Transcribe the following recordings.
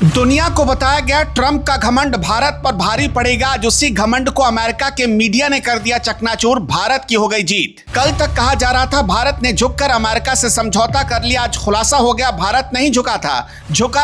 दुनिया को बताया गया ट्रंप का घमंड भारत पर भारी पड़ेगा। आज उसी घमंड को अमेरिका के मीडिया ने कर दिया चकनाचूर। भारत की हो गई जीत। कल तक कहा जा रहा था भारत ने झुककर अमेरिका से समझौता कर लिया। आज खुलासा हो गया भारत नहीं झुका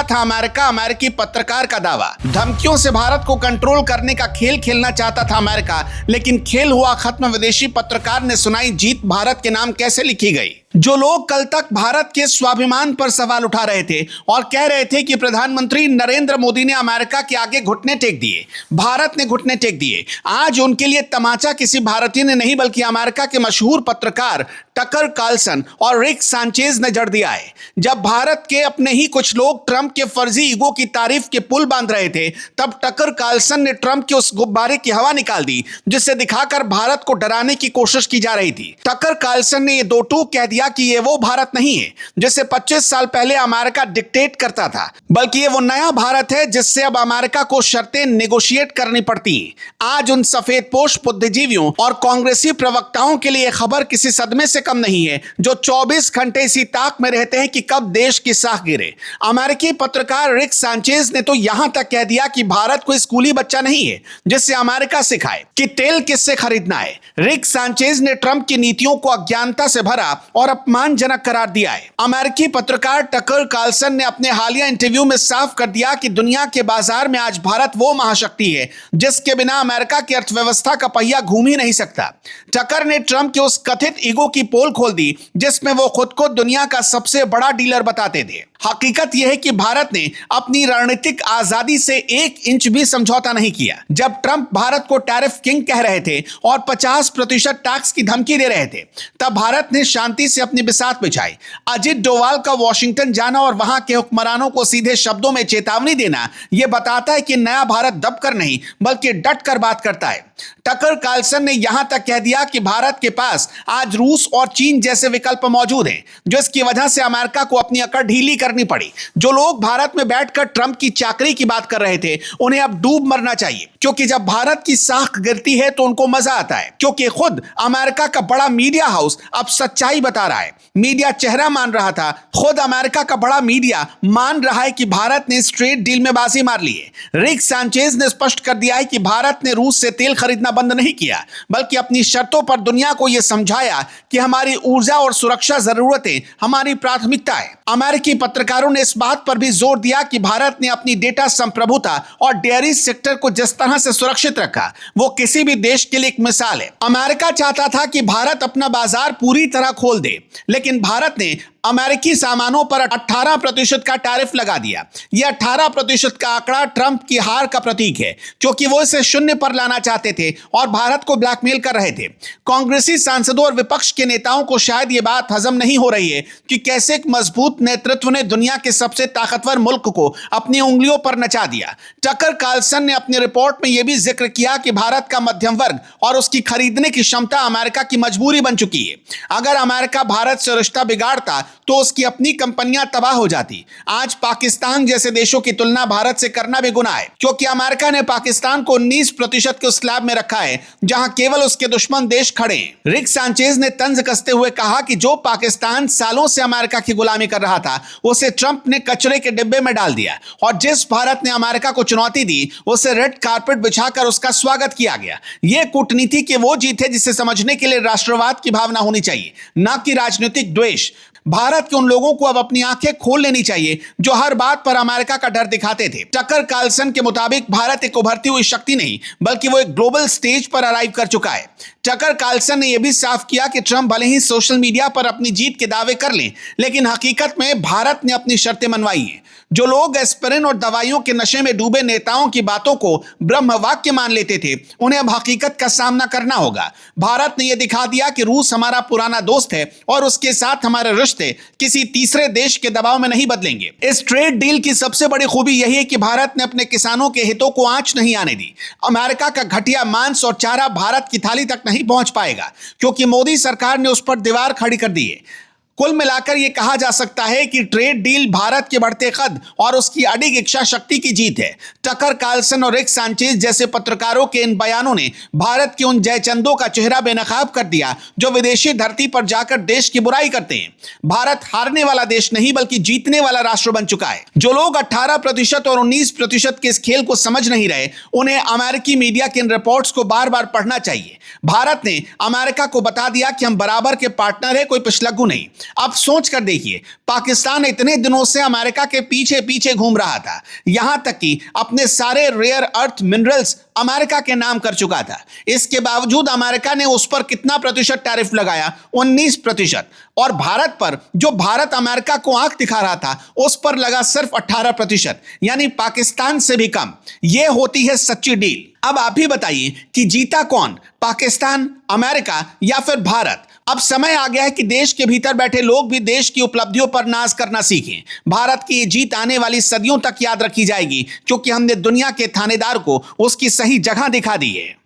था अमेरिका। अमेरिकी पत्रकार का दावा। धमकियों से भारत को कंट्रोल करने का खेल खेलना चाहता था अमेरिका, लेकिन खेल हुआ खत्म। विदेशी पत्रकार ने सुनाई जीत भारत के नाम कैसे लिखी गई। जो लोग कल तक भारत के स्वाभिमान पर सवाल उठा रहे थे और कह रहे थे कि प्रधानमंत्री नरेंद्र मोदी ने अमेरिका के आगे घुटने टेक दिए, भारत ने घुटने टेक दिए, आज उनके लिए तमाचा किसी भारतीय ने नहीं बल्कि अमेरिका के मशहूर पत्रकार टकर कार्लसन और रिक सांचेज ने जड़ दिया है। जब भारत के अपने ही कुछ लोग ट्रंप के फर्जी ईगो की तारीफ के पुल बांध रहे थे, तब टकर कार्लसन ने ट्रंप के उस गुब्बारे की हवा निकाल दी जिसे दिखाकर भारत को डराने की कोशिश की जा रही थी। टकर कार्लसन ने यह दो टूक कह दिया कि ये वो भारत नहीं है जिसे 25 साल पहले अमेरिका डिक्टेट करता था, बल्कि ये वो नया भारत है जिससे अब अमेरिका को शर्तें नेगोशिएट करनी पड़ती हैं। आज उन सफेदपोश बुद्धिजीवियों और कांग्रेसी प्रवक्ताओं के लिए खबर किसी सदमे से कम नहीं है, जो 24 घंटे इसी ताक में रहते हैं कि कब देश की साख गिरे। अमेरिकी पत्रकार रिक सांचेज ने तो यहां तक कह दिया कि भारत कोई स्कूली बच्चा नहीं है जिससे अमेरिका सिखाए कि तेल किससे खरीदना है। रिक सांचेज ने ट्रंप की नीतियों को अज्ञानता से भरा और अपमानजनक करार दिया है। अमेरिकी पत्रकार टकर कार्लसन ने अपने हालिया इंटरव्यू में साफ कर दिया कि दुनिया के बाजार में आज भारत वो महाशक्ति है जिसके बिना अमेरिका की अर्थव्यवस्था का पहिया घूम ही नहीं सकता। टकर ने ट्रंप के उस कथित ईगो की पोल खोल दी जिसमें वो खुद को दुनिया का सबसे बड़ा डीलर बताते थे। हकीकत यह है कि भारत ने अपनी रणनीतिक आजादी से 1 इंच भी समझौता नहीं किया। जब ट्रंप भारत को टैरिफ किंग कह रहे थे और 50% टैक्स की धमकी दे रहे थे, तब भारत ने शांति से अपनी बिसात बिछाई। अजित डोवाल का वॉशिंगटन जाना और वहां के हुक्मरानों को सीधे शब्दों में चेतावनी देना यह बताता है कि नया भारत दबकर नहीं बल्कि डट कर बात करता है। टकर कार्लसन ने यहां तक कह दिया कि भारत के पास आज रूस और चीन जैसे विकल्प मौजूद हैं, जो इसकी वजह से अमेरिका को अपनी अकड़ ढीली करनी पड़ी। जो लोग भारत में बैठकर ट्रंप की चाकरी की बात कर रहे थे, उन्हें अब डूब मरना चाहिए, क्योंकि जब भारत की साख गिरती है तो उनको मजा आता है, क्योंकि खुद अमेरिका का बड़ा मीडिया हाउस अब सच्चाई बता रहा है। मीडिया चेहरा मान रहा था, खुद अमेरिका का बड़ा मीडिया मान रहा है कि भारत ने स्ट्रेट डील में बाजी मार ली है। रिक सांचेज ने स्पष्ट कर दिया है कि भारत ने रूस से तेल खरीदना बंद नहीं किया, बल्कि अपनी शर्तों पर दुनिया को यह समझाया कि हमारी ऊर्जा और सुरक्षा जरूरतें हमारी प्राथमिकता है। अमेरिकी पत्रकारों ने इस बात पर भी जोर दिया कि भारत ने अपनी डेटा संप्रभुता और डेयरी सेक्टर को जिस तरह से सुरक्षित रखा, वो किसी भी देश के लिए एक मिसाल है। अमेरिका चाहता था कि भारत अपना बाजार पूरी तरह खोल दे, लेकिन भारत ने अमेरिकी सामानों पर 18% का टैरिफ लगा दिया। यह 18% का आंकड़ा ट्रंप की हार का प्रतीक है, क्योंकि वो इसे शून्य पर लाना चाहते थे और भारत को ब्लैकमेल कर रहे थे। कांग्रेसी सांसदों और विपक्ष के नेताओं को शायद यह बात हजम नहीं हो रही है कि कैसे एक मजबूत नेतृत्व ने दुनिया के सबसे ताकतवर मुल्क को अपनी उंगलियों पर नचा दिया। टकर कार्लसन ने अपनी रिपोर्ट में यह भी जिक्र किया कि भारत का मध्यम वर्ग और उसकी खरीदने की क्षमता अमेरिका की मजबूरी बन चुकी है। अगर अमेरिका भारत से रिश्ता बिगाड़ता तो उसकी अपनी कंपनियां तबाह हो जाती। आज पाकिस्तान जैसे देशों की तुलना भारत से करना भी गुनाह है, क्योंकि अमेरिका ने पाकिस्तान को 19% के उस स्लैब में रखा है जहां केवल उसके दुश्मन देश खड़े हैं। रिक सांचेज ने तंज कसते हुए कहा कि जो पाकिस्तान सालों से अमेरिका की गुलामी कर रहा था, उसे ट्रंप ने कचरे के डिब्बे में डाल दिया, और जिस भारत ने अमेरिका को चुनौती दी, उसे रेड कारपेट बिछाकर उसका स्वागत किया गया। यह कूटनीति की वो जीत है जिसे समझने के लिए राष्ट्रवाद की भावना होनी चाहिए, न कि राजनीतिक द्वेष। भारत के उन लोगों को अब अपनी आंखें खोल लेनी चाहिए जो हर बात पर अमेरिका का डर दिखाते थे। टकर कार्लसन के मुताबिक भारत एक उभरती हुई शक्ति नहीं, बल्कि वो एक ग्लोबल स्टेज पर अराइव कर चुका है। टकर कार्लसन ने यह भी साफ किया कि ट्रंप भले ही सोशल मीडिया पर अपनी जीत के दावे कर लें, लेकिन हकीकत में भारत ने अपनी शर्तें मनवाई हैं। जो लोग एस्पिरिन और दवाइयों के नशे में डूबे नेताओं की बातों को ब्रह्म वाक्य मान लेते थे, उन्हें अब हकीकत का सामना करना होगा। भारत ने यह दिखा दिया कि रूस हमारा पुराना दोस्त है और उसके साथ हमारे रिश्ते किसी तीसरे देश के दबाव में नहीं बदलेंगे। इस ट्रेड डील की सबसे बड़ी खूबी यही है कि भारत ने अपने किसानों के हितों को आंच नहीं आने दी। अमेरिका का घटिया मांस और चारा भारत की थाली तक नहीं पहुंच पाएगा, क्योंकि मोदी सरकार ने उस पर दीवार खड़ी कर दी है। कुल मिलाकर यह कहा जा सकता है कि ट्रेड डील भारत के बढ़ते कद और उसकी अडिग इच्छा शक्ति की जीत है। टकर कार्लसन और रिक सांचेज जैसे पत्रकारों के इन बयानों ने भारत के उन जयचंदों का चेहरा बेनकाब कर दिया जो विदेशी धरती पर जाकर देश की बुराई करते हैं। भारत हारने वाला देश नहीं बल्कि जीतने वाला राष्ट्र बन चुका है। जो लोग 18% और 19% के इस खेल को समझ नहीं रहे, उन्हें अमेरिकी मीडिया के इन रिपोर्ट्स को बार बार पढ़ना चाहिए। भारत ने अमेरिका को बता दिया कि हम बराबर के पार्टनर हैं, कोई पिछलग्गू नहीं। अब सोच कर देखिए, पाकिस्तान इतने दिनों से अमेरिका के पीछे पीछे घूम रहा था, यहां तक कि अपने सारे रेयर अर्थ मिनरल्स अमेरिका के नाम कर चुका था। इसके बावजूद अमेरिका ने उस पर कितना प्रतिशत टैरिफ लगाया? 19%। और भारत पर, जो भारत अमेरिका को आंख दिखा रहा था, उस पर लगा सिर्फ 18%, यानी पाकिस्तान से भी कम। यह होती है सच्ची डील। अब आप ही बताइए कि जीता कौन, पाकिस्तान, अमेरिका या फिर भारत? अब समय आ गया है कि देश के भीतर बैठे लोग भी देश की उपलब्धियों पर नाज करना सीखें। भारत की ये जीत आने वाली सदियों तक याद रखी जाएगी, क्योंकि हमने दुनिया के थानेदार को उसकी सही जगह दिखा दी है।